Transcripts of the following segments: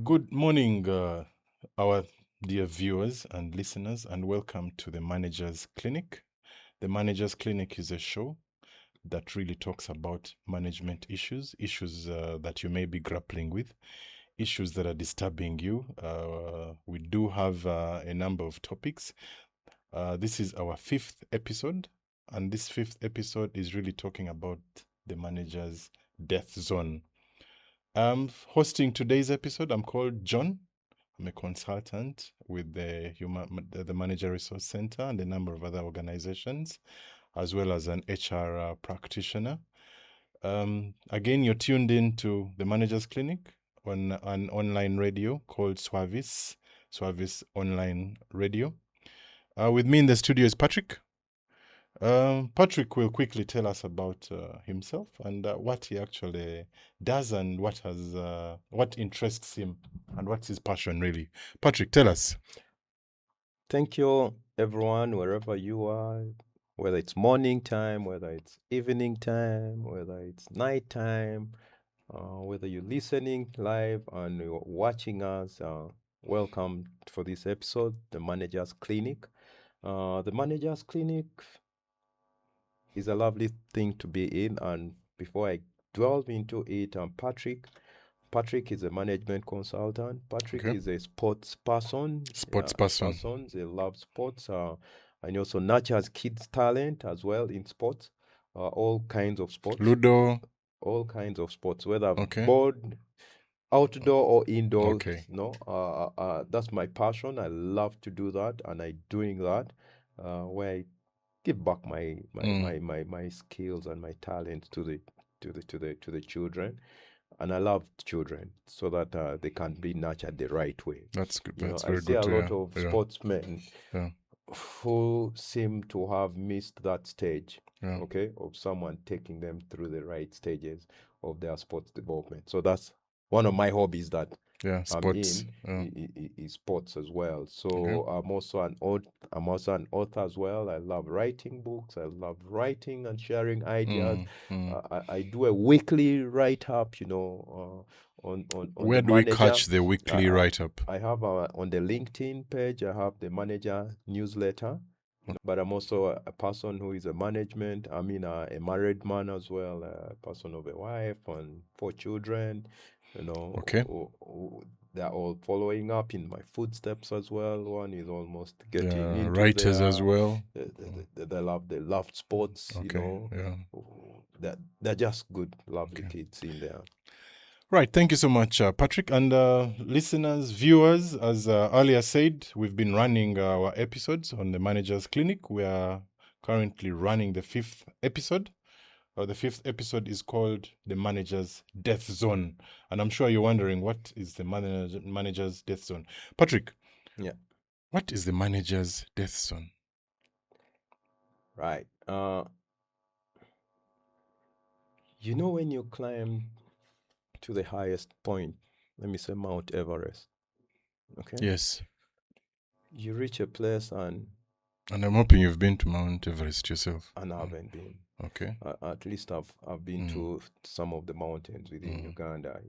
Good morning, our dear viewers and listeners, and welcome to the Managers Clinic. The Managers Clinic is a show that really talks about management issues, that you may be grappling with, issues that are disturbing you. We do have a number of topics. This is our fifth episode, and this fifth episode is really talking about the manager's death zone. Hosting today's episode, I'm called John. I'm a consultant with the Manager Resource Center and a number of other organizations, as well as an HR practitioner. Again, you're tuned in to the Managers Clinic on an online radio called Swavis Online Radio. With me in the studio is Patrick. Patrick will quickly tell us about himself and what he actually does and what interests him and what's his passion really. Patrick, tell us. Thank you, everyone, wherever you are, whether it's morning time, whether it's evening time, whether it's night time, whether you're listening live and you're watching us. Welcome for this episode, the Manager's Clinic. The Manager's Clinic is a lovely thing to be in. And before I delve into it, Patrick is a management consultant. Patrick is a sports person. He loves sports. And he also nurtures kids' talent as well in sports. All kinds of sports. Ludo. All kinds of sports, whether board, outdoor or indoor. That's my passion. I love to do that, and I'm doing that. Where I give back my skills and my talent to the children. And I love children so that they can be nurtured the right way. That's good. I see a lot of sportsmen who seem to have missed that stage, of someone taking them through the right stages of their sports development. So that's one of my hobbies that sports. Is sports as well. So I'm also an author as well. I love writing books. I love writing and sharing ideas. I do a weekly write-up, on where do we catch the weekly write-up? I have on the LinkedIn page, I have the manager newsletter. But I'm also a person who is a married man as well, a person of a wife and 4 children, they're all following up in my footsteps as well. One is almost getting into writers as well. They love sports, they're just good, lovely kids in there. Right, thank you so much, Patrick. And listeners, viewers, as earlier said, we've been running our episodes on the Managers Clinic. We are currently running the 5th episode. The 5th episode is called The Manager's Death Zone. And I'm sure you're wondering, what is the Manager's Death Zone? Patrick, what is the Manager's Death Zone? Right. When you climb to the highest point, let me say Mount Everest, okay? Yes. You reach a place and I'm hoping you've been to Mount Everest yourself. And I haven't been. Okay. At least I've been to some of the mountains within Uganda,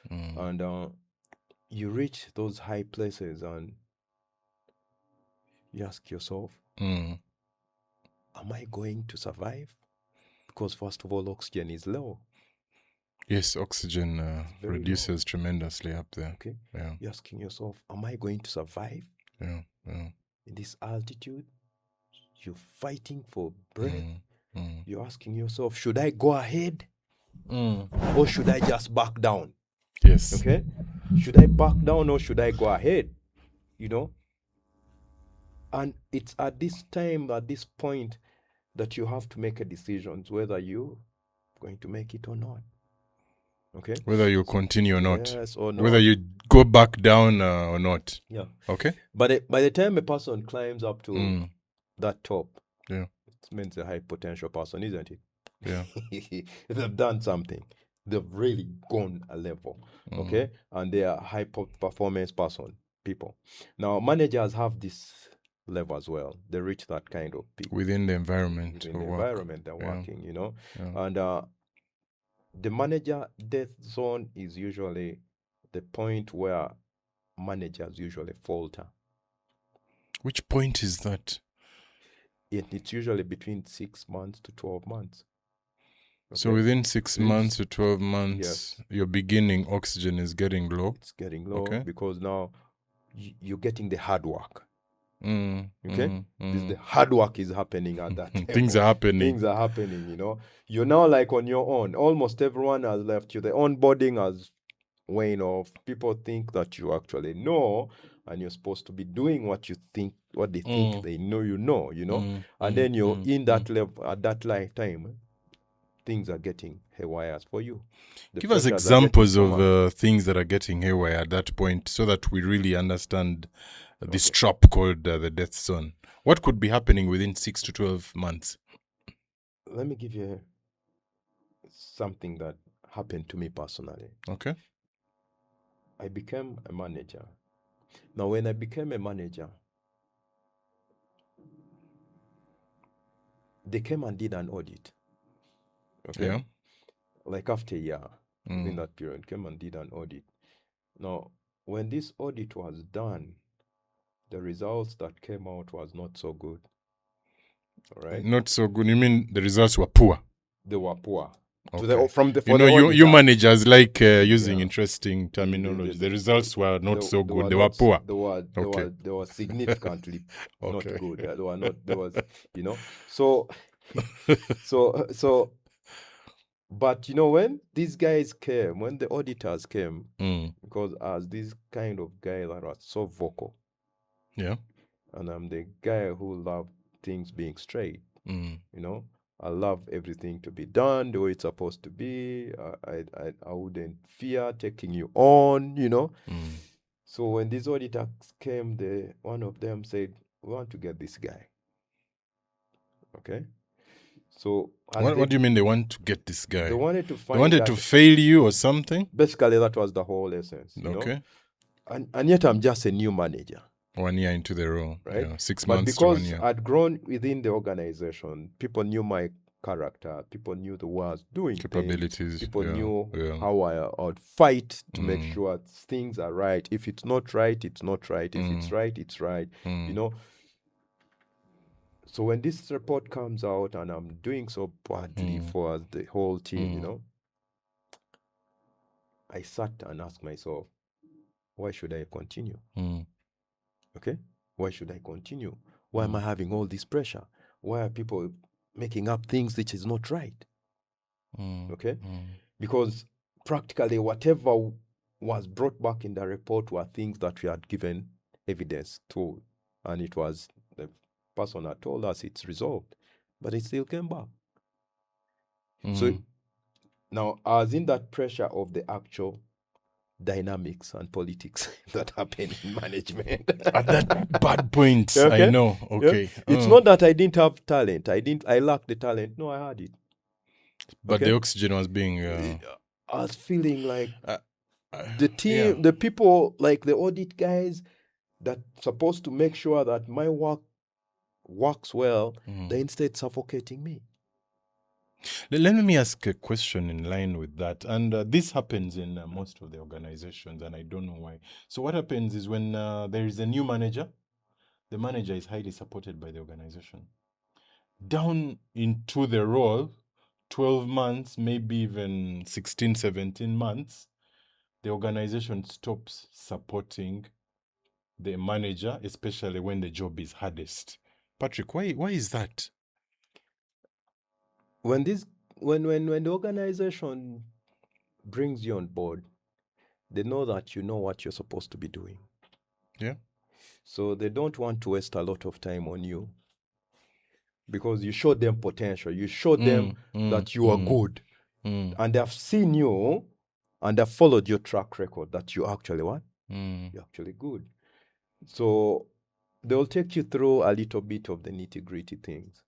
And you reach those high places and you ask yourself, am I going to survive? Because first of all, oxygen is low. Yes, oxygen reduces tremendously up there. Okay. Yeah. You're asking yourself, am I going to survive? Yeah. In this altitude? You're fighting for breath. You're asking yourself, should I go ahead? Or should I just back down? Yes. Okay. Should I back down or should I go ahead? And it's at this time, at this point, that you have to make a decision whether you're going to make it or not. Okay. Whether you continue or not. Yes or no. Whether you go back down or not. Yeah. Okay. But by the time a person climbs up to that top, it means a high potential person, isn't it? Yeah. They've done something. They've really gone a level. Okay. And they are high performance people. Now managers have this level as well. They reach that kind of peak within the environment. Environment they're working, And the manager death zone is usually the point where managers usually falter. Which point is that? It's usually between 6 months to 12 months. So within 6 months to 12 months, your beginning oxygen is getting low. It's getting low because now you're getting the hard work. The hard work is happening at that time. Things are happening. You're now like on your own. Almost everyone has left you. The onboarding has waned off. People think that you actually know, and you're supposed to be doing what they think they know, and then you're in that level at that lifetime. Things are getting haywire for you. Give us examples of things that are getting haywire at that point so that we really understand this trap called the death zone. What could be happening within 6 to 12 months? Let me give you something that happened to me personally. Okay. I became a manager. Now, when I became a manager, they came and did an audit. Okay. Yeah. Like after a year, in that period, came and did an audit. Now, when this audit was done, the results that came out was not so good. All right. Not so good. You mean the results were poor? They were poor. Okay. You managers like using interesting terminology. The results were not so good. They were poor. They were significantly not good. They were not. There was, So, but when these guys came, when the auditors came, because as this kind of guy that was so vocal, and I'm the guy who loved things being straight, I love everything to be done the way it's supposed to be. I wouldn't fear taking you on, So when these auditors came, one of them said, "We want to get this guy." Okay. So what do you mean they want to get this guy? They wanted to find. They wanted to fail you or something? Basically, that was the whole essence. Okay. And yet I'm just a new manager. 1 year into the role, right? 6 months to 1 year. Because I'd grown within the organization, people knew my character, people knew the way I was doing capabilities, people knew how I would fight to make sure things are right. If it's not right, it's not right. If it's right, it's right. So when this report comes out and I'm doing so badly for the whole team, I sat and asked myself, why should I continue? Okay? Why should I continue? Why am I having all this pressure? Why are people making up things which is not right? Okay? Because practically whatever was brought back in the report were things that we had given evidence to. And it was the person that told us it's resolved. But it still came back. So now I was in that pressure of the actual dynamics and politics that happen in management. At that bad point, okay? I know. Okay. Yeah? It's not that I didn't have talent. I lacked the talent. No, I had it. But the oxygen was being... I was feeling like the team, the people, like the audit guys that supposed to make sure that my work works well, they're instead suffocating me. Let me ask a question in line with that. And this happens in most of the organizations, and I don't know why. So what happens is when there is a new manager, the manager is highly supported by the organization. Down into the role, 12 months, maybe even 16, 17 months, the organization stops supporting the manager, especially when the job is hardest. Patrick, why is that? When the organization brings you on board, they know that you know what you're supposed to be doing. Yeah. So they don't want to waste a lot of time on you because you showed them potential. You showed them that you are good. And they've seen you and they've followed your track record that you actually what? You're actually good. So they'll take you through a little bit of the nitty-gritty things.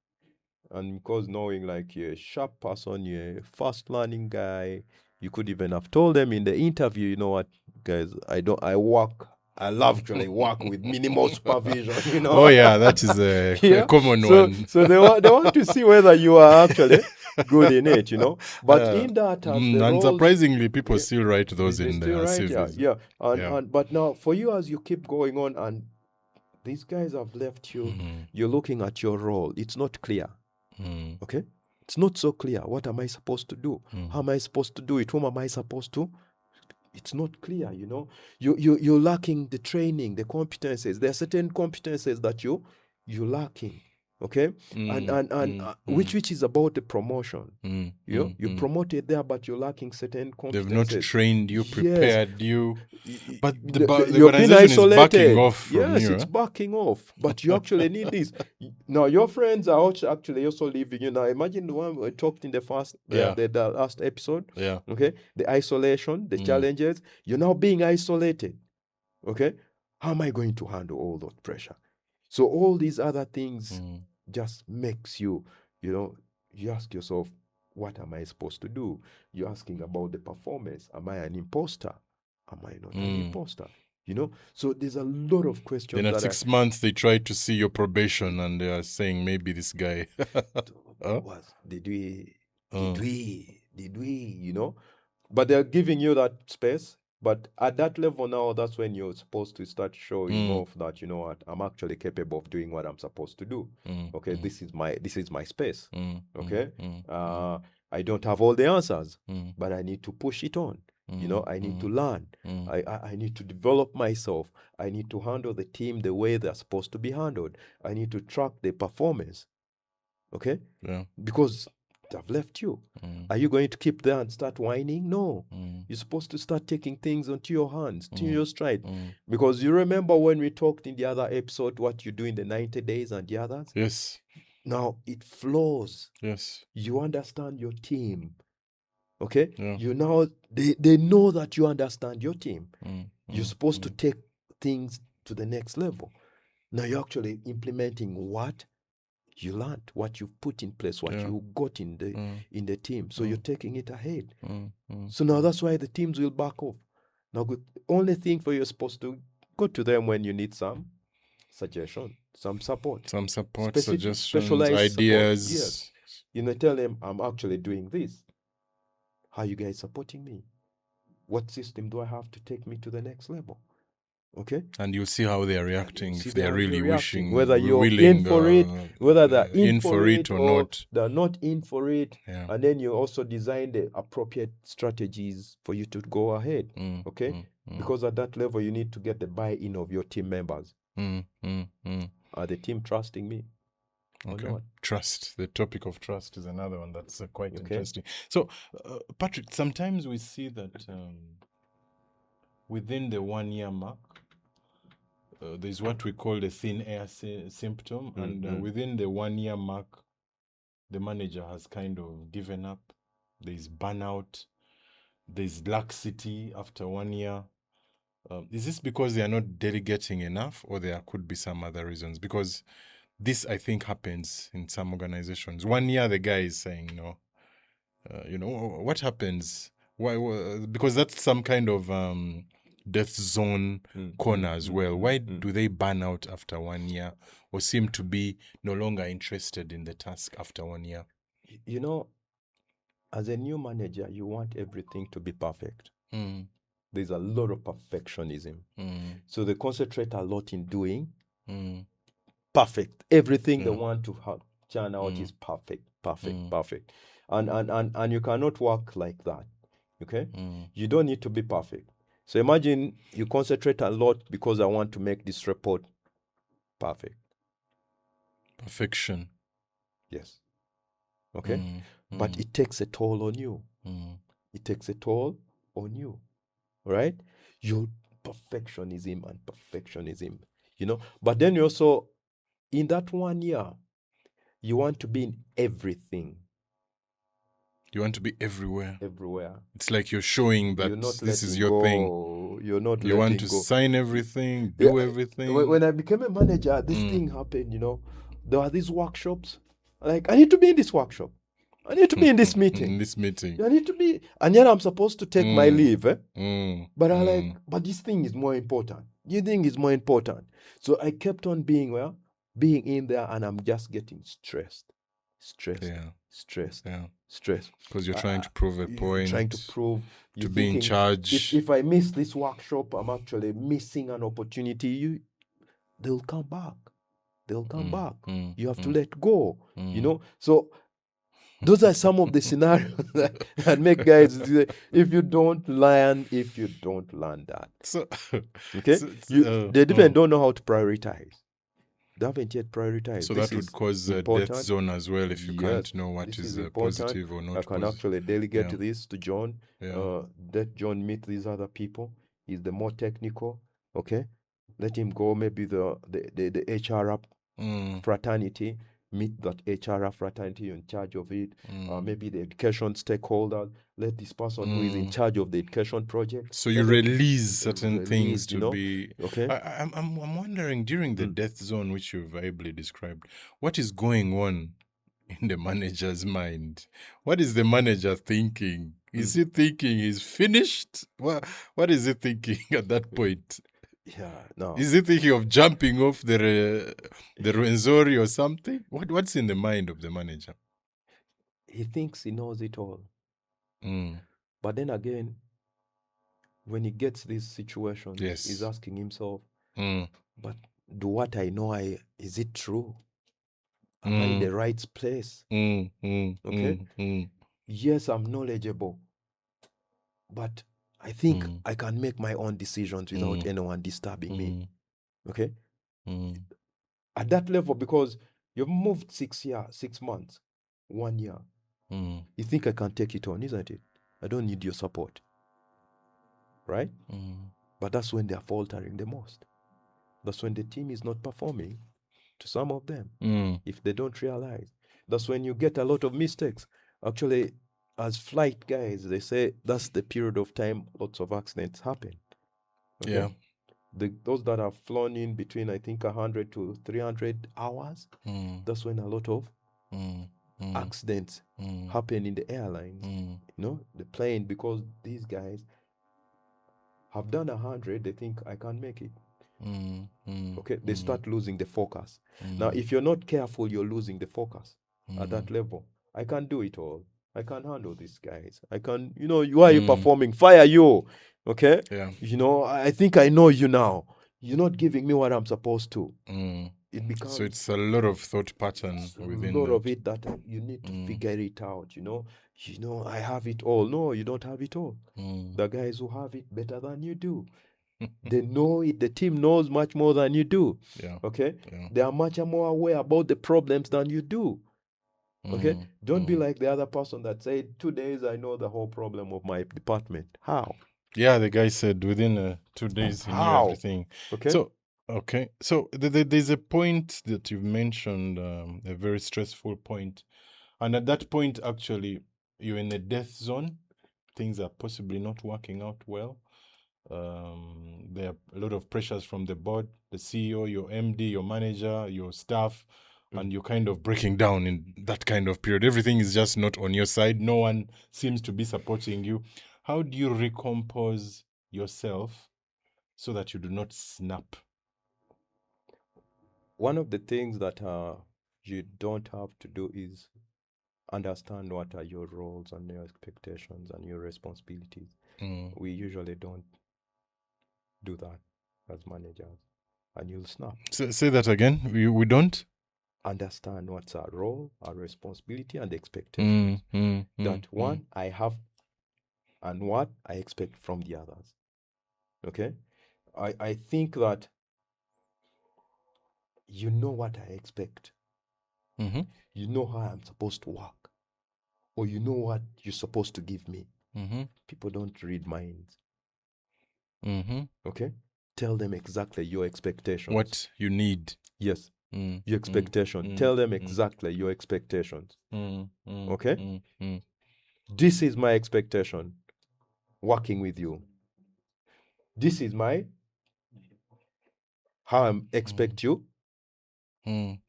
And because knowing like you're a sharp person, you're a fast learning guy, you could even have told them in the interview, you know what, guys, I love actually work with minimal supervision, you know. Oh yeah, that is a common one. So they want to see whether you are actually good in it, But in that, as the roles, unsurprisingly, people yeah, still write those they in still their write, CVs. yeah. Yeah. And but now for you, as you keep going on, and these guys have left you, you're looking at your role. It's not clear. Okay, it's not so clear. What am I supposed to do? How am I supposed to do it? Whom am I supposed to? It's not clear, You're lacking the training, the competences. There are certain competences that you're lacking. Okay, which is about the promotion. You promoted there, but you're lacking certain competences. They've not trained you, Yes. prepared you, but the you're being organization is backing isolated. off from Yes, you. it's backing off, but you actually need this. Now your friends are actually also leaving you. Now imagine the one we talked in the last episode. Yeah. Okay, the isolation, the challenges. You're now being isolated. Okay, how am I going to handle all that pressure? So all these other things just makes you, you ask yourself, what am I supposed to do? You're asking about the performance. Am I an imposter? Am I not an imposter? So there's a lot of questions. Then at 6 months, they try to see your probation and they are saying, maybe this guy. Did we, But they're giving you that space. But at that level now, that's when you're supposed to start showing off that, I'm actually capable of doing what I'm supposed to do. Okay, this is my space. Okay, I don't have all the answers, but I need to push it on. I need to learn. I need to develop myself. I need to handle the team the way they're supposed to be handled. I need to track the performance. Okay, because I've left you. Are you going to keep there and start whining? No. You're supposed to start taking things onto your hands, to your stride. Because you remember when we talked in the other episode, what you do in the 90 days and the others? Yes. Now it flows. Yes. You understand your team. Okay? Yeah. They know that you understand your team. You're supposed to take things to the next level. Now you're actually implementing what you learned, what you've put in place, what you got in the team. So you're taking it ahead. So now that's why the teams will back off. Now, the only thing for you're supposed to go to them when you need some suggestion, some support, suggestions, specialized ideas. Support. Yes. Tell them, I'm actually doing this. How are you guys supporting me? What system do I have to take me to the next level? Okay, and you'll see how they are reacting, if they're really wishing, whether you're in for it, whether they're in for it or not. They're not in for it. Yeah. And then you also design the appropriate strategies for you to go ahead. Okay, because at that level you need to get the buy-in of your team members. Are the team trusting me? Okay. Trust. The topic of trust is another one that's quite interesting. So, Patrick, sometimes we see that within the 1 year mark, there's what we call the thin air symptom. And within the 1 year mark, the manager has kind of given up. There's burnout. There's laxity after 1 year. Is this because they are not delegating enough, or there could be some other reasons? Because this, I think, happens in some organizations. 1 year, the guy is saying, no. What happens? Why? Because that's some kind of death zone corner as well. Why do they burn out after 1 year, or seem to be no longer interested in the task after 1 year? As a new manager, you want everything to be perfect. There's a lot of perfectionism. So they concentrate a lot in doing perfect. Everything they want to churn out is perfect. And you cannot work like that. Okay? You don't need to be perfect. So imagine you concentrate a lot because I want to make this report perfect. Perfection. Yes. Okay? But it takes a toll on you. It takes a toll on you. Right? Your perfectionism. But then you also, in that 1 year, you want to be in everything. You want to be everywhere. Everywhere. It's like you're showing that this is your thing. You're not You want to sign everything, do everything. When I became a manager, this thing happened, There are these workshops. Like, I need to be in this workshop. I need to be in this meeting. In this meeting. I need to be. And yet I'm supposed to take my leave. But but this thing is more important. Your thing is more important. So I kept on being in there, and I'm just getting stressed. stressed. Yeah. Stress. Because you're trying to prove a point. Trying to prove. To You're be in thinking, charge. If I miss this workshop, I'm actually missing an opportunity. They'll come back. They'll come back. You have to let go. You know. So those are some of the scenarios that make guys. If you don't learn that, So, okay, they even don't know how to prioritize. They haven't yet prioritized. So this that would cause a death zone as well if you can't know what is positive or not. I can actually delegate this to John. Let John meet these other people. He's the more technical. Okay, let him go. Maybe the HR fraternity. Meet that HR fraternity in charge of it. Maybe the education stakeholder. Let this person who is in charge of the education project. So you release certain things to be okay. I'm wondering, during the death zone, which you've ably described, what is going on in the manager's mind? What is the manager thinking? Is he thinking he's finished? What is he thinking at that point? Yeah, no. Is he thinking of jumping off the Rwenzori or something? What's in the mind of the manager? He thinks he knows it all. But then again, when he gets these situations, he's asking himself, but do what I know, is it true? Am I in the right place? Okay? Yes, I'm knowledgeable, but I think I can make my own decisions without anyone disturbing me. Okay? At that level, because you've moved 6 months, 1 year. You think I can take it on, isn't it? I don't need your support. Right? But that's when they're faltering the most. That's when the team is not performing to some of them. If they don't realize. That's when you get a lot of mistakes. Actually, as flight guys, they say that's the period of time lots of accidents happen. Okay? Yeah. Those that have flown in between, I think, 100 to 300 hours, that's when a lot of accidents happen in the airlines. You know, the plane, because these guys have done 100, they think I can't make it. Okay, they start losing the focus. Now, if you're not careful, you're losing the focus at that level. I can't do it all. I can't handle these guys. I can, why are you performing? Fire you. Okay? Yeah. I think I know you now. You're not giving me what I'm supposed to. It becomes, so it's a lot of thought pattern within a lot of it that you need to figure it out. I have it all. No, you don't have it all. The guys who have it better than you do, they know it. The team knows much more than you do. Okay? They are much more aware about the problems than you do. Okay? Don't be like the other person that said, 2 days I know the whole problem of my department. How? Yeah, the guy said within 2 days he knew everything. Okay. So there's a point that you've mentioned, a very stressful point, and at that point, actually, you're in a death zone. Things are possibly not working out well. There are a lot of pressures from the board, the CEO, your MD, your manager, your staff, and you're kind of breaking down in that kind of period. Everything is just not on your side. No one seems to be supporting you. How do you recompose yourself so that you do not snap? One of the things that you don't have to do is understand what are your roles and your expectations and your responsibilities. We usually don't do that as managers, and you'll snap. Say that again. We don't understand what's our role, our responsibility, and expectations. One I have and what I expect from the others. Okay? I think that you know what I expect. You know how I'm supposed to work. Or you know what you're supposed to give me. People don't read minds. Okay? Tell them exactly your expectations. What you need. Yes. Your expectation. Tell them exactly your expectations. Okay? This is my expectation working with you. This is how I expect you. And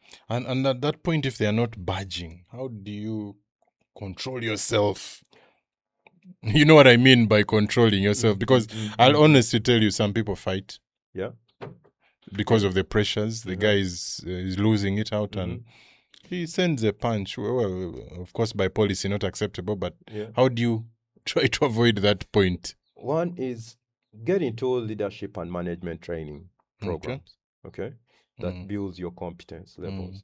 at that point, if they are not budging, how do you control yourself? You know what I mean by controlling yourself? Because I'll honestly tell you, some people fight. Yeah. Because of the pressures. The guy is losing it out and He sends a punch. Well, of course, by policy, not acceptable. But Yeah. how do you try to avoid that point? One is get into leadership and management training programs. Okay. That builds your competence levels.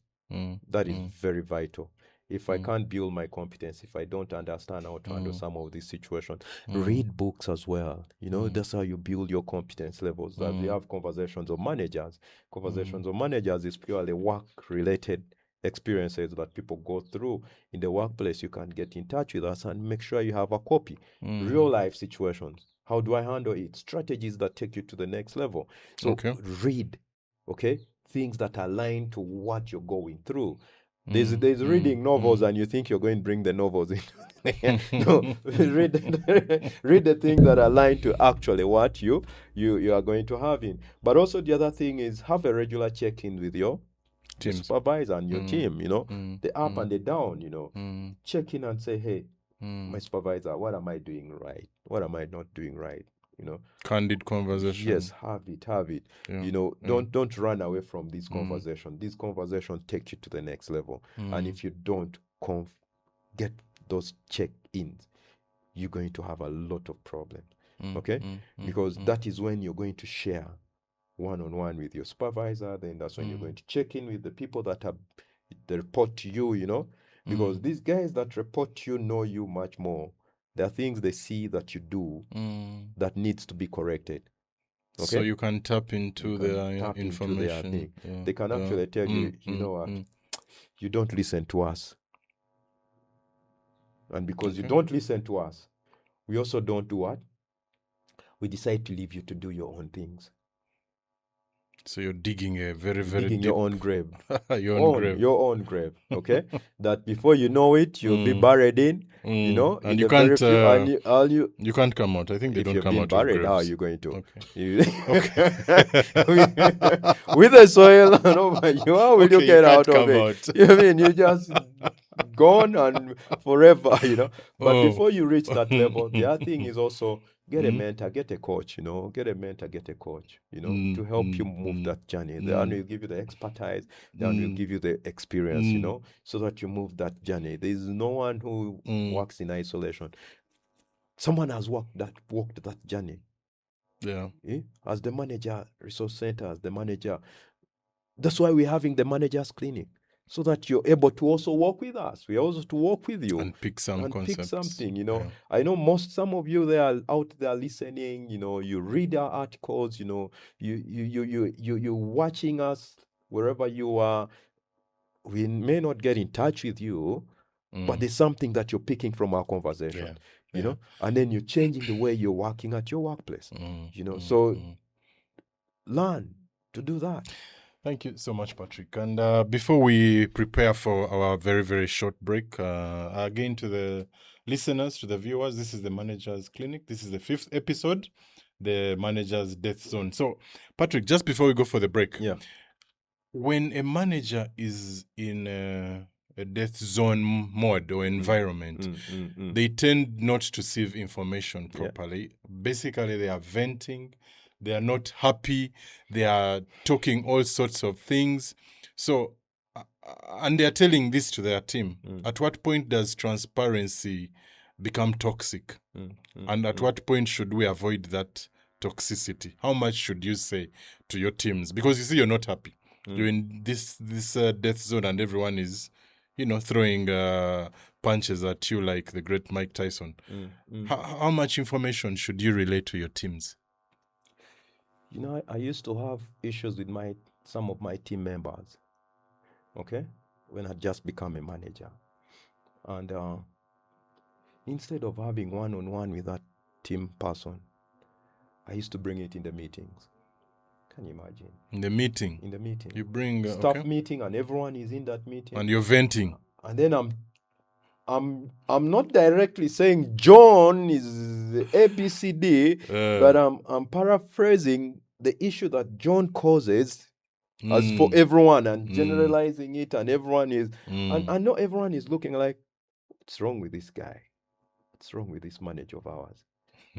That is very vital. If I can't build my competence, if I don't understand how to handle some of these situations, read books as well. You know, that's how you build your competence levels. That we have conversations of managers. Conversations of managers is purely work-related experiences that people go through in the workplace. You can get in touch with us and make sure you have a copy. Real life situations. How do I handle it? Strategies that take you to the next level. So read, okay? Things that align to what you're going through. There's reading novels and you think you're going to bring the novels in. No, read the things that align to actually what you are going to have in. But also the other thing is have a regular check-in with your supervisor and your team, you know, the up and the down, you know. Check in and say, hey, my supervisor, what am I doing right? What am I not doing right? You know, candid conversation. Yes, have it. Yeah. You know, don't run away from these conversations. These conversations take you to the next level. And if you don't get those check-ins, you're going to have a lot of problems. Okay? Because that is when you're going to share one-on-one with your supervisor. Then that's when you're going to check in with the people that they report to you, you know. Because these guys that report to you know you much more. There are things they see that you do that needs to be corrected. Okay? So you can tap into their information. Into their thing. They can actually tell you, you know what, you don't listen to us. And because you don't listen to us, we also don't do what? We decide to leave you to do your own things. So you're digging a very digging deep... your own grave. Your own grave. Okay? That before you know it, you'll be buried in, you know, and you can't you can't come out. I think they don't come out buried, of graves. how are you going to? Okay. With the soil and over you, how will you get out of it? You mean you just gone and forever, you know? But before you reach that level, the other thing is also get a mentor, get a coach, you know, get a mentor, get a coach, you know, to help you move that journey. The one will give you the expertise, the one will give you the experience, you know, so that you move that journey. There is no one who works in isolation. Someone has walked that journey. Yeah. As the manager, resource center, as the manager. That's why we're having the managers clinic. So that you're able to also work with us. We are also to work with you and pick some concepts. Pick something, you know. Yeah. I know some of you they are out there listening, you know, you read our articles, you know, you're watching us wherever you are. We may not get in touch with you, but there's something that you're picking from our conversation, you know, and then you're changing the way you're working at your workplace, you know. So learn to do that. Thank you so much, Patrick. And before we prepare for our very short break, again to the listeners, to the viewers, this is the Managers Clinic. This is the 5th episode, the Managers Death Zone. So, Patrick, just before we go for the break, when a manager is in a death zone mode or environment, they tend not to sieve information properly. Basically, they are venting. They are not happy. They are talking all sorts of things. So, and they are telling this to their team. At what point does transparency become toxic? And at what point should we avoid that toxicity? How much should you say to your teams? Because you see, you're not happy. You're in this death zone and everyone is, you know, throwing punches at you like the great Mike Tyson. How much information should you relay to your teams? You know, I used to have issues with some of my team members, okay, when I just become a manager. And instead of having one-on-one with that team person, I used to bring it in the meetings. Can you imagine? In the meeting? In the meeting. You bring... staff meeting and everyone is in that meeting. And you're venting. And then I'm not directly saying John is ABCD, but I'm paraphrasing the issue that John causes as for everyone and generalizing it, and everyone is and I know everyone is looking like, what's wrong with this guy? What's wrong with this manager of ours?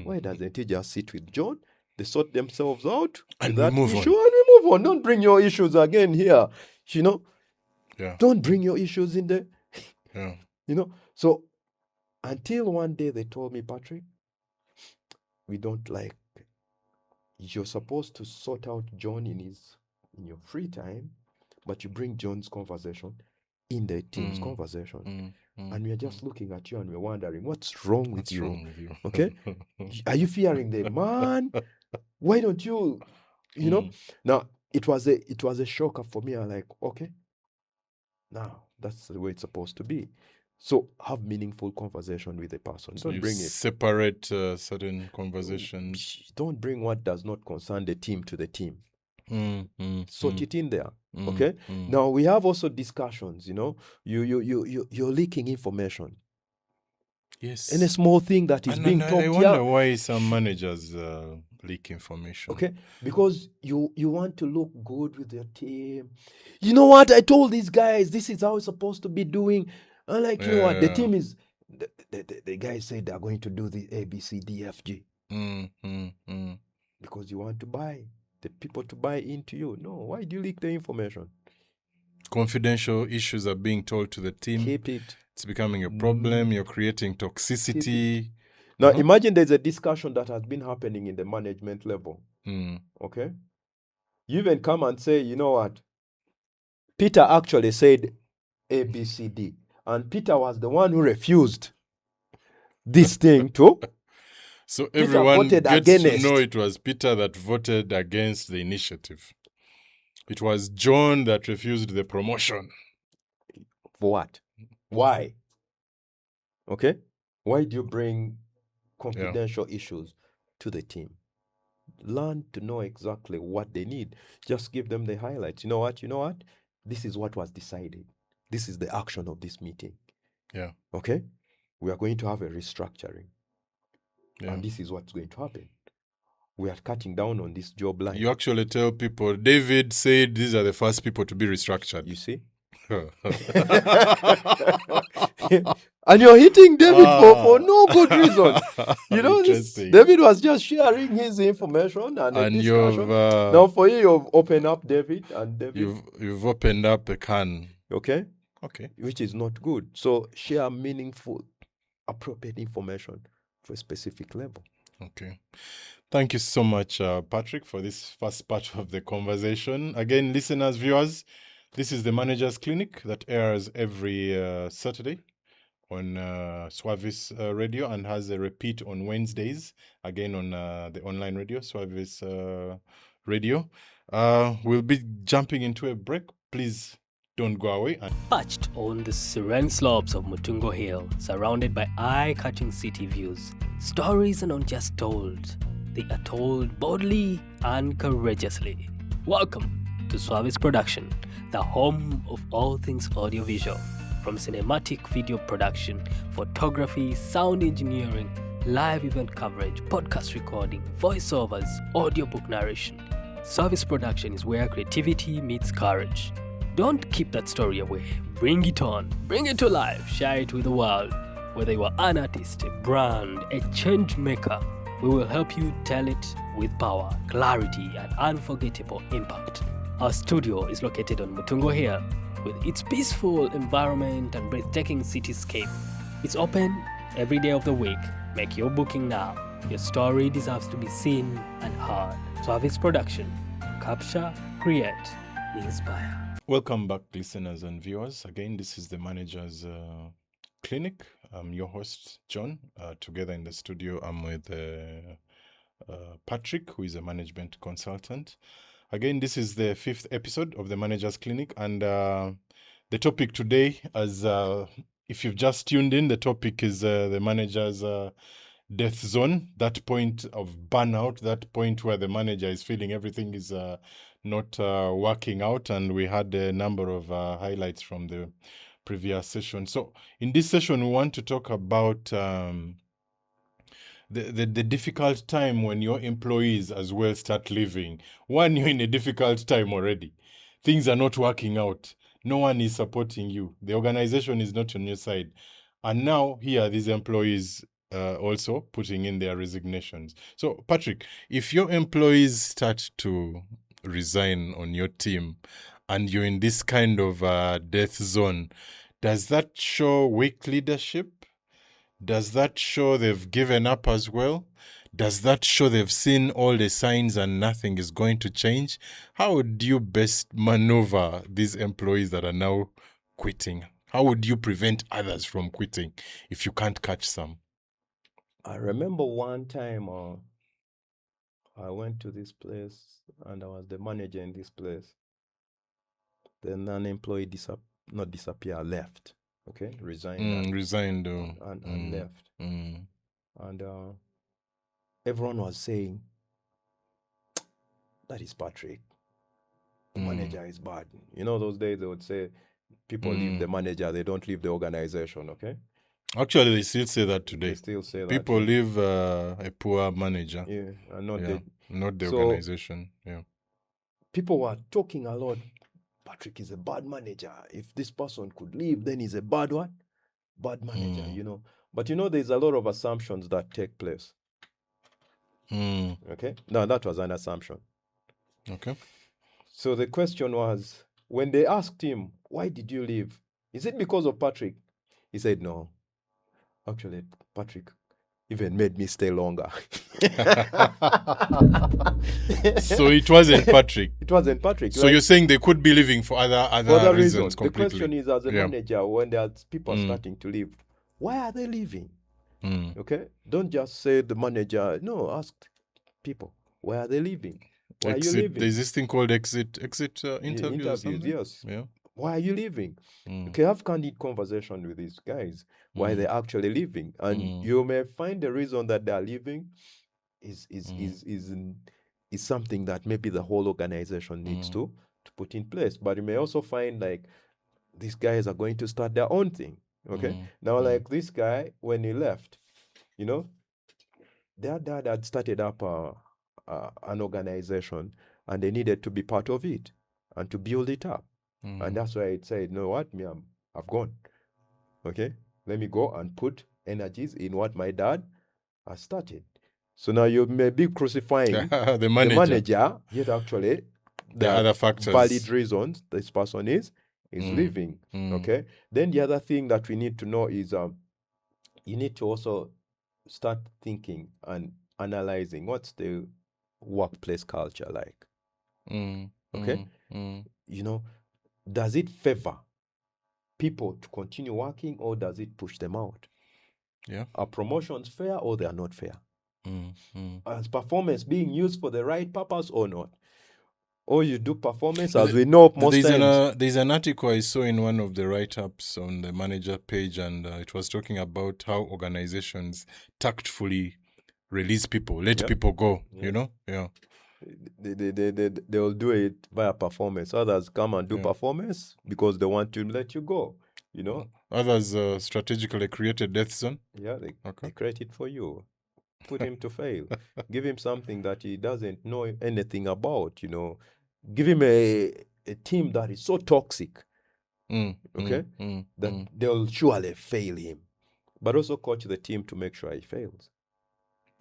Why doesn't he just sit with John? They sort themselves out and that move issue on. And we move on. Don't bring your issues again here. You know, Yeah. Don't bring your issues in there. Yeah. You know, so until one day they told me, Patrick, we don't like, you're supposed to sort out John in your free time, but you bring John's conversation in the team's conversation. And we are just looking at you and we're wondering, what's wrong with What's you? wrong with you? Okay? Are you fearing the man? Why don't you, you know? Now, it was a shocker for me. I'm like, okay, now that's the way it's supposed to be. So have meaningful conversation with the person. So Don't you bring it. separate certain conversations. Don't bring what does not concern the team to the team. Sort it in there. Mm, Okay. mm. Now we have also discussions. You know, you're leaking information. Yes. Any small thing that is being And talked I wonder why some managers leak information. Okay, because you want to look good with your team. You know what? I told these guys this is how it's supposed to be doing. I'm like, you know what? The team is the guys said they're going to do the A, B, C, D, F, G. Because you want to buy the people to buy into you. No, why do you leak the information? Confidential issues are being told to the team. Keep it. It's becoming a problem. You're creating toxicity. Now, imagine there's a discussion that has been happening in the management level. Okay? You even come and say, you know what? Peter actually said A, B, C, D. And Peter was the one who refused this thing too. So Peter everyone voted gets against. to know it was Peter that voted against the initiative. It was John that refused the promotion. For what? Why? Okay? Why do you bring confidential issues to the team? Learn to know exactly what they need. Just give them the highlights. You know what? You know what? This is what was decided. This is the action of this meeting. Yeah. Okay? We are going to have a restructuring. Yeah. And this is what's going to happen. We are cutting down on this job line. You actually tell people, David said these are the first people to be restructured. You see? And you're hitting David for no good reason. You know, David was just sharing his information and a discussion. Now for you've opened up David and David. You've opened up a can. Okay? Okay. Which is not good. So share meaningful, appropriate information for a specific level. Okay. Thank you so much, Patrick, for this first part of the conversation. Again, listeners, viewers, this is the Managers Clinic that airs every Saturday on Swavis Radio and has a repeat on Wednesdays, again on the online radio, Swavis Radio. We'll be jumping into a break. Please don't go away. Perched on the serene slopes of Mutungo Hill, surrounded by eye-catching city views, stories are not just told, they are told boldly and courageously. Welcome to Swavis Production, the home of all things audiovisual. From cinematic video production, photography, sound engineering, live event coverage, podcast recording, voiceovers, audiobook narration. Swavis Production is where creativity meets courage. Don't keep that story away. Bring it on. Bring it to life. Share it with the world. Whether you are an artist, a brand, a change maker, we will help you tell it with power, clarity, and unforgettable impact. Our studio is located on Mutungo Hill with its peaceful environment and breathtaking cityscape. It's open every day of the week. Make your booking now. Your story deserves to be seen and heard. Swavis Production. Capture, create, inspire. Welcome back, listeners and viewers. Again, this is the Managers Clinic. I'm your host, John. Together in the studio, I'm with Patrick, who is a management consultant. Again, this is the 5th episode of the Managers Clinic. And the topic today, as if you've just tuned in, the topic is the manager's death zone, that point of burnout, that point where the manager is feeling everything is not working out. And we had a number of highlights from the previous session. So in this session, we want to talk about the difficult time when your employees as well start leaving. One, you're in a difficult time already. Things are not working out. No one is supporting you. The organization is not on your side. And now here, these employees also putting in their resignations. So, Patrick, if your employees start to resign on your team and you're in this kind of death zone, does that show weak leadership? Does that show they've given up as well? Does that show they've seen all the signs and nothing is going to change? How would you best maneuver these employees that are now quitting? How would you prevent others from quitting if you can't catch some? I remember one time I went to this place and I was the manager in this place. Then an employee not disappear, left. Okay, resigned Resigned. and left. Mm. And everyone was saying, that is Patrick. The manager is bad. You know, those days they would say people leave the manager, they don't leave the organization, okay? Actually, they still say that today. They still say that. People leave a poor manager. Yeah, and not the So- organization. Yeah. people were talking a lot. Patrick is a bad manager. If this person could leave, then he's a bad one. Bad manager, you know. But you know, there's a lot of assumptions that take place. Okay? Now, that was an assumption. Okay. So the question was, when they asked him, why did you leave? Is it because of Patrick? He said, no. Actually, Patrick even made me stay longer. So it wasn't Patrick. It wasn't Patrick. So you're saying they could be leaving for other for other reasons The completely. question is, as a Yeah. manager, when there's people starting to leave, why are they leaving? Okay? Don't just say the manager. No, ask people, why are they leaving? Why are you leaving? There's this thing called exit interviews or Interviews, something? yes. Yeah. Why are you leaving? Okay, have candid conversation with these guys. Why they're actually leaving, and you may find the reason that they're leaving is something that maybe the whole organization needs to put in place. But you may also find like these guys are going to start their own thing. Okay, now like this guy, when he left, you know, their dad had started up an organization, and they needed to be part of it and to build it up. And that's why it said, you know what, I've gone. Okay, let me go and put energies in what my dad has started. So now you may be crucifying the manager. yet actually The other factors. valid reasons this person is leaving. Okay, then the other thing that we need to know is you need to also start thinking and analyzing what's the workplace culture like. Okay, you know, does it favor people to continue working, or does it push them out? Yeah. Are promotions fair, or they are not fair? Is performance being used for the right purpose or not? Or you do performance, as we know most times. There's an article I saw in one of the write-ups on the manager page, and it was talking about how organizations tactfully release people, let people go, you know? Yeah. They'll do it via performance. Others come and do performance because they want to let you go, you know. Others strategically create a death zone. Yeah, they create it for you. Put him to fail. Give him something that he doesn't know anything about, you know. Give him a team that is so toxic, that they'll surely fail him. But also coach the team to make sure he fails.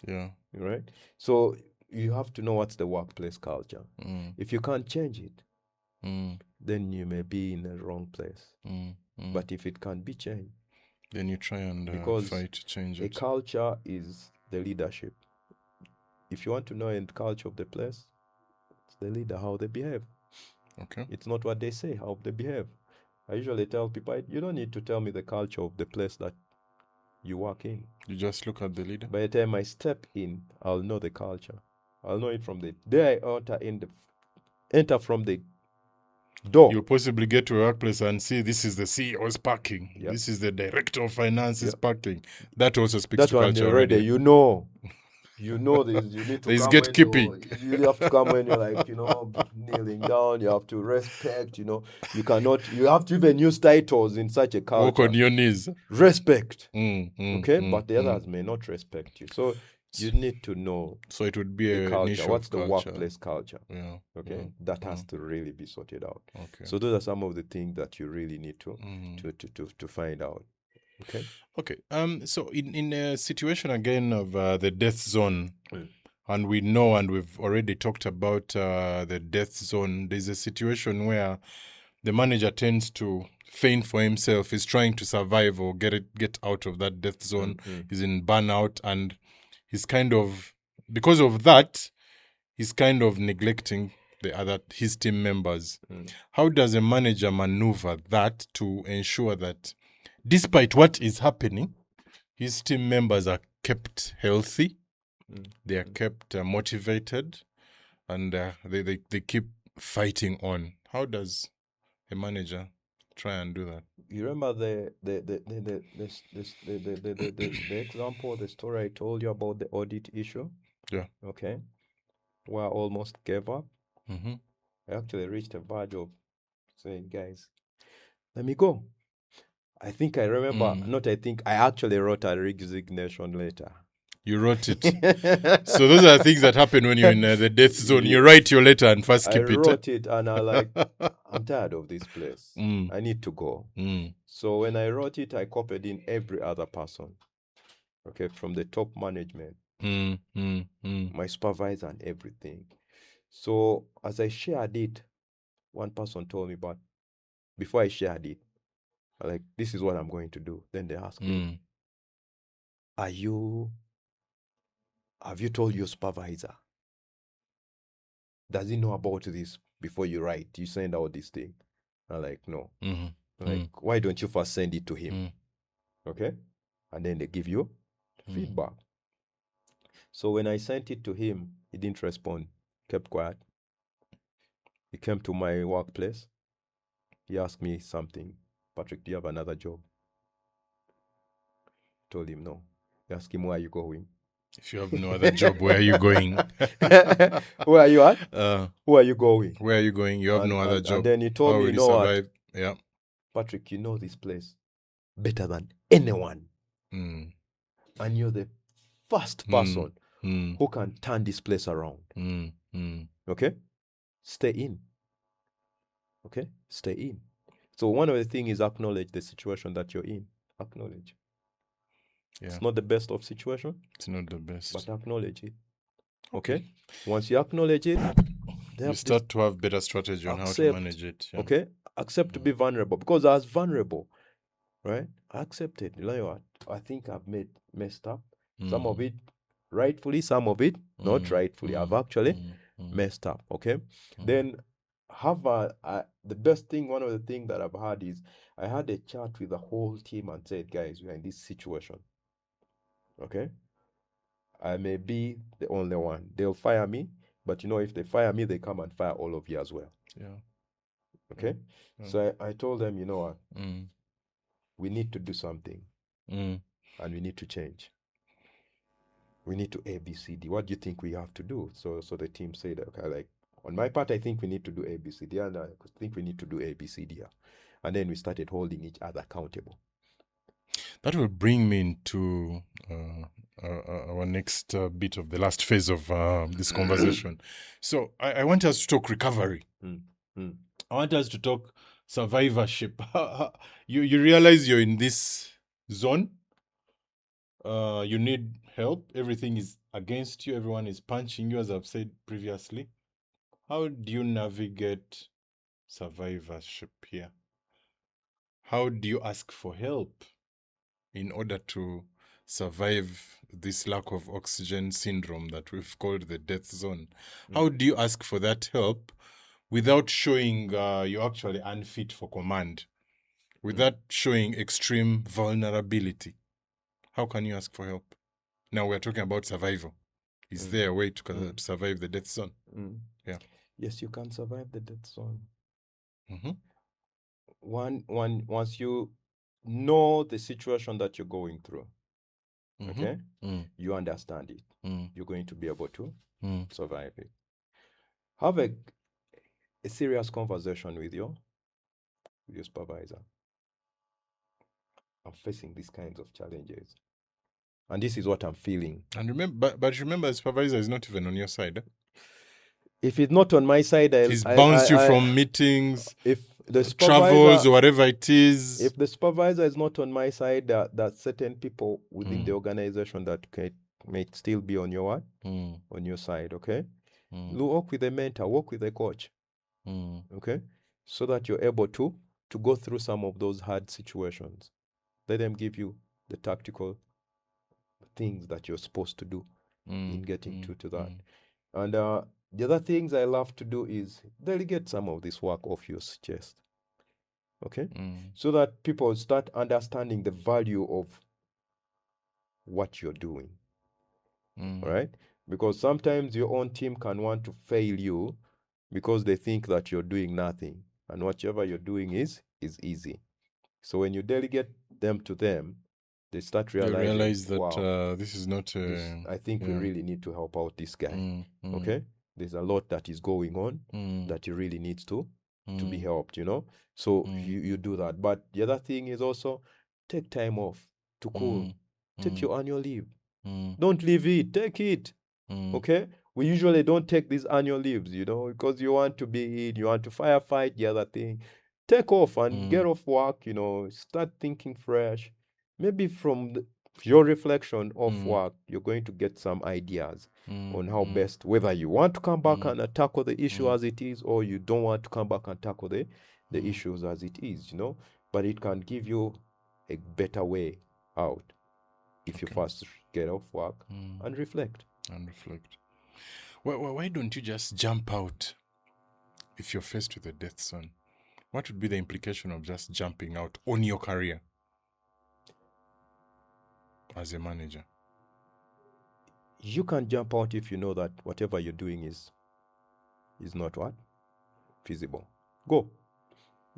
Yeah. Right? So you have to know what's the workplace culture. If you can't change it, then you may be in the wrong place. But if it can be changed, then you try and fight to change a it. culture is the leadership. If you want to know the culture of the place, it's the leader, how they behave. Okay. It's not what they say, how they behave. I usually tell people, you don't need to tell me the culture of the place that you work in. You just look at the leader. By the time I step in, I'll know the culture. I'll know it from the day I enter from the door. You'll possibly get to a workplace and see this is the CEO's parking. Yep. This is the director of finance's parking. That also speaks That's to when culture you're ready. already. You know this. You need to There's come gatekeeping. You have to come when you're like, you know, kneeling down. You have to respect, you know. You have to even use titles in such a culture. Walk on your knees. Respect. But the others may not respect you. So you need to know So it would be the a culture. niche What's of the culture. workplace culture? Yeah. Okay, that has to really be sorted out. Okay. So those are some of the things that you really need to find out. Okay. Okay. So in a situation again of the death zone, and we know, and we've already talked about the death zone, there's a situation where the manager tends to feign for himself. He's trying to survive or get out of that death zone. He's in burnout, and he's kind of, because of that, he's kind of neglecting his team members. How does a manager maneuver that to ensure that despite what is happening, his team members are kept healthy, they are kept motivated, and they keep fighting on? How does a manager try and do that? You remember the example, the story I told you about the audit issue? Yeah. Okay. Where I almost gave up. Mm-hmm. I actually reached a verge of saying, guys, let me go. I think I remember, I actually wrote a resignation letter. You wrote it. So those are things that happen when you're in the death zone. You write your letter and first keep it. I wrote it and I like, I'm tired of this place. I need to go. So when I wrote it, I copied in every other person. Okay, from the top management, my supervisor and everything. So as I shared it, one person told me, but before I shared it, I like, this is what I'm going to do. Then they asked me, have you told your supervisor? Does he know about this before you write? You send out this thing? I'm like, no. Like, why don't you first send it to him? Okay? And then they give you feedback. So when I sent it to him, he didn't respond, kept quiet. He came to my workplace. He asked me something. Patrick, do you have another job? Told him no. He asked him, where are you going? If you have no other job, where are you going? Where are you at? Where are you going? Where are you going? You have no other job. And then he told me, you know what? Yeah. Patrick, you know this place better than anyone. And you're the first person who can turn this place around. Okay? Stay in. Okay? Stay in. So one of the things is acknowledge the situation that you're in. Acknowledge. Yeah. It's not the best of situation. It's not the best. But acknowledge it. Okay? Once you acknowledge it, you start to have better strategy on how to manage it. Yeah. Okay? Accept to be vulnerable. Because I was vulnerable. Right? I accepted. You know what? I think I've messed up. Some of it rightfully, some of it not rightfully. I've actually messed up. Okay? Then the best thing, one of the things that I've had is I had a chat with the whole team and said, guys, we are in this situation. Okay? I may be the only one. They'll fire me, but if they fire me, they come and fire all of you as well. Yeah. Okay? Yeah. So I told them, you know what? We need to do something. And we need to change. We need to A, B, C, D. What do you think we have to do? So the team said, okay, like, on my part, I think we need to do A, B, C, D. And I think we need to do A, B, C, D. And then we started holding each other accountable. That will bring me into our next bit of the last phase of this conversation. So I want us to talk recovery. I want us to talk survivorship. You realize you're in this zone. You need help. Everything is against you. Everyone is punching you, as I've said previously. How do you navigate survivorship here? How do you ask for help in order to survive this lack of oxygen syndrome that we've called the death zone? How do you ask for that help without showing you're actually unfit for command, without showing extreme vulnerability? How can you ask for help? Now we're talking about survival. Is there a way to survive the death zone? Yeah. Yes, you can survive the death zone. Once you know the situation that you're going through, okay, you understand it, you're going to be able to survive it. Have a serious conversation with your supervisor. I'm facing these kinds of challenges, and this is what I'm feeling. And remember, but remember, the supervisor is not even on your side. If it's not on my side, he's bounced you from meetings, if the travels or whatever it is. If the supervisor is not on my side, there are certain people within the organization that may still be on your what? On your side, okay? Work with a mentor, work with a coach, okay? So that you're able to go through some of those hard situations. Let them give you the tactical things that you're supposed to do in getting to that. And the other things I love to do is delegate some of this work off your chest, okay? So that people start understanding the value of what you're doing, all right? Because sometimes your own team can want to fail you because they think that you're doing nothing, and whatever you're doing is easy. So when you delegate them to them, they start They realizing, realize that wow, this is not I think we really need to help out this guy, okay? There's a lot that is going on that he really needs to be helped, you know? So you do that. But the other thing is also take time off to cool. Take your annual leave. Don't leave it, take it, okay? We usually don't take these annual leaves, you know, because you want to be in, you want to firefight the other thing. Take off and get off work, you know, start thinking fresh. Maybe from your reflection of work, you're going to get some ideas on how best, whether you want to come back and tackle the issue as it is, or you don't want to come back and tackle the issues as it is, you know. But it can give you a better way out if you first get off work and reflect. Why don't you just jump out if you're faced with a death zone? What would be the implication of just jumping out on your career as a manager? You can jump out if you know that whatever you're doing is not what? Feasible. Go.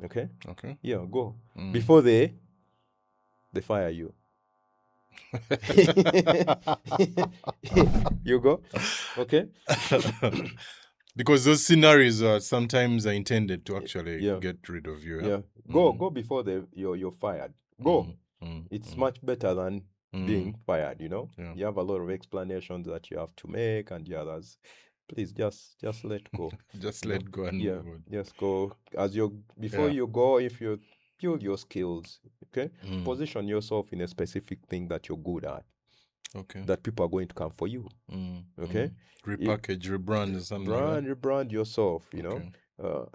Okay? Okay. Yeah, go. Before they fire you. You go. Okay? Because those scenarios are sometimes intended to actually get rid of you. Yeah. Go before you're fired. Go. It's much better than being fired, you know? Yeah. You have a lot of explanations that you have to make, and the others. Please just let go. Just let go and move on. Just go. Before you go, if you build your skills, okay? Position yourself in a specific thing that you're good at. Okay. That people are going to come for you. Okay? Repackage, rebrand, or something like that. Rebrand yourself, you know,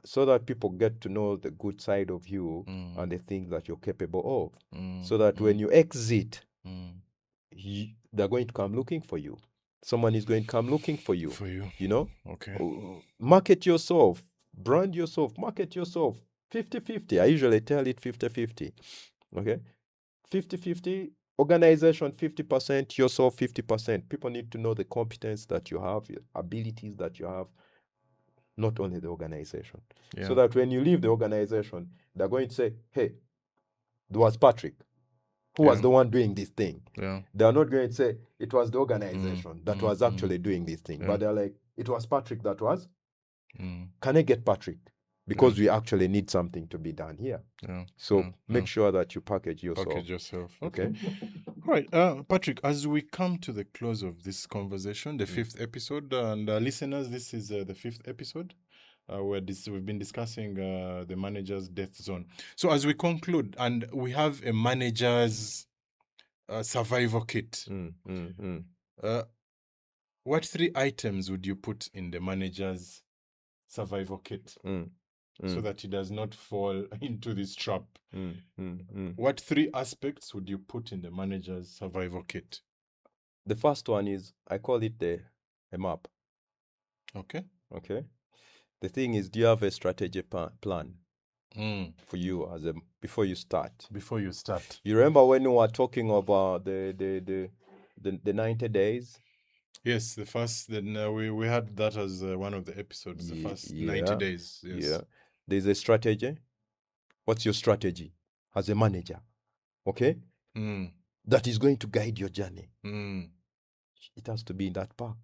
so that people get to know the good side of you and the things that you're capable of. So that when you exit, they're going to come looking for you. Someone is going to come looking for you. You know? Okay. Market yourself. Brand yourself. Market yourself. 50-50. I usually tell it 50-50. Okay? 50-50. Organization 50%, yourself 50%. People need to know the competence that you have, abilities that you have, not only the organization. So that when you leave the organization, they're going to say, hey, there was Patrick who was the one doing this thing. They're not going to say it was the organization that was actually doing this thing. But they're like, it was Patrick that was. Can I get Patrick? Because we actually need something to be done here. So make sure that you package yourself. Okay. All right, Patrick, as we come to the close of this conversation, the fifth episode, and listeners, this is the fifth episode where we've been discussing the manager's death zone. So as we conclude, and we have a manager's survival kit, what 3 items would you put in the manager's survival kit so that he does not fall into this trap? What 3 aspects would you put in the manager's survival kit? The first one is, I call it a map. Okay. The thing is, do you have a strategy plan for you before you start? Before you start. You remember when we were talking about the 90 days? Yes, the first. Then we had that as one of the episodes. The first 90 days. Yes. Yeah. There's a strategy. What's your strategy as a manager? Okay. That is going to guide your journey. It has to be in that park.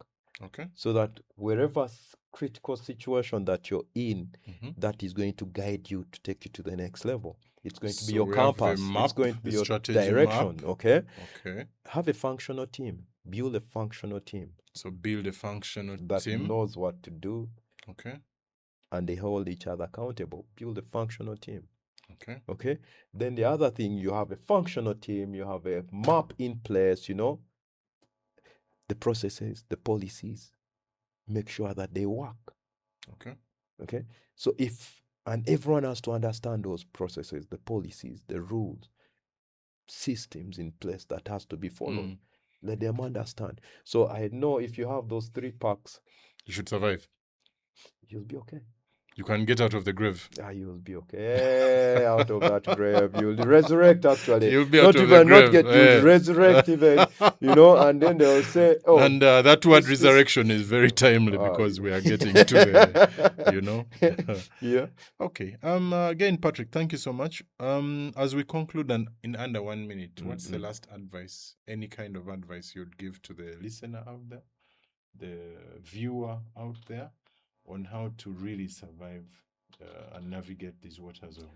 Okay. So that wherever critical situation that you're in, that is going to guide you to take you to the next level. It's going to be your compass. It's going to be your direction. Map. Okay. Okay. Have a functional team. Build a functional team. So build a functional team that knows what to do. Okay. And they hold each other accountable. Build a functional team. Okay. Then the other thing, you have a functional team, you have a map in place, you know. the processes, the policies, make sure that they work. Okay. Okay. So and everyone has to understand those processes, the policies, the rules, systems in place that has to be followed. Let them understand. So I know if you have those 3 packs, You should survive. you'll be okay. You can get out of the grave. You'll be okay out of that grave. You'll resurrect, actually. You'll be Not out of the even, not grave. get, you'll resurrect even, and then they'll say, oh. And that word this- resurrection is very timely because we are getting to the, Yeah. Okay. Again, Patrick, thank you so much. As we conclude and in under 1 minute, what's the last advice, any kind of advice you'd give to the listener out there, the viewer out there, on how to really survive and navigate these waters of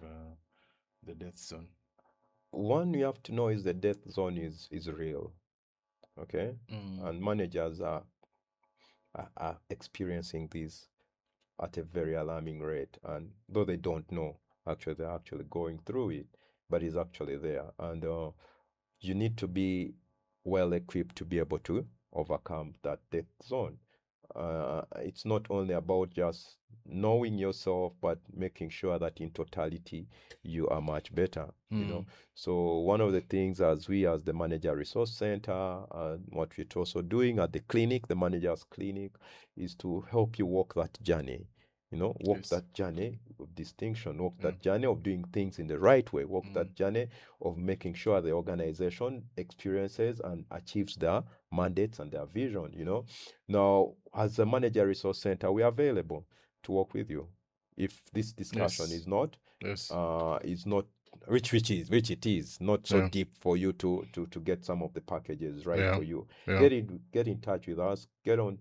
the death zone? One you have to know is the death zone is real. Okay. And managers are experiencing this at a very alarming rate, and though they don't know, actually they're actually going through it, but it's actually there. And you need to be well equipped to be able to overcome that death zone. It's not only about just knowing yourself, but making sure that in totality you are much better. So one of the things, as the Manager Resource Center, what we're also doing at the clinic, the Managers Clinic, is to help you walk that journey. Walk that journey of distinction, walk that journey of doing things in the right way, walk that journey of making sure the organization experiences and achieves their mandates and their vision. Now, as a Manager Resource Center, we are available to work with you. If this discussion is not, which it is not so deep for you to get some of the packages right for you. Get in touch with us. Get on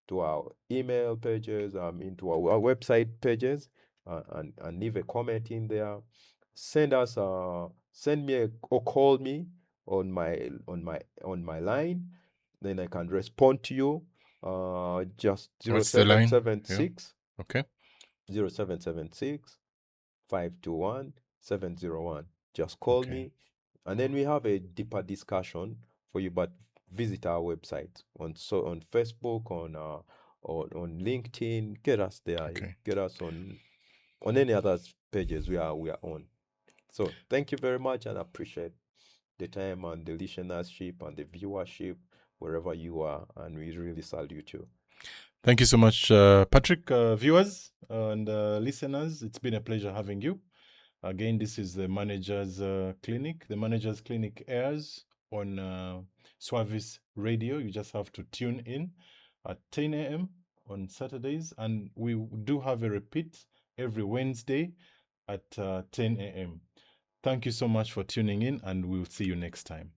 to our email pages, into our website pages, and leave a comment in there. Send me or call me on my line. Then I can respond to you. Just 0776. Okay. 0776 521 701. Just call me, and then we have a deeper discussion for you. But visit our website on Facebook, on LinkedIn. Get us there. Get us on any other pages we are on. So thank you very much, and I appreciate the time and the listenership and the viewership wherever you are, and we really salute you. Thank you so much, Patrick. Viewers and listeners, it's been a pleasure having you. Again, this is the Managers Clinic. The Managers Clinic airs on Swavis Radio. You just have to tune in at 10 a.m. on Saturdays. And we do have a repeat every Wednesday at 10 a.m. Thank you so much for tuning in, and we'll see you next time.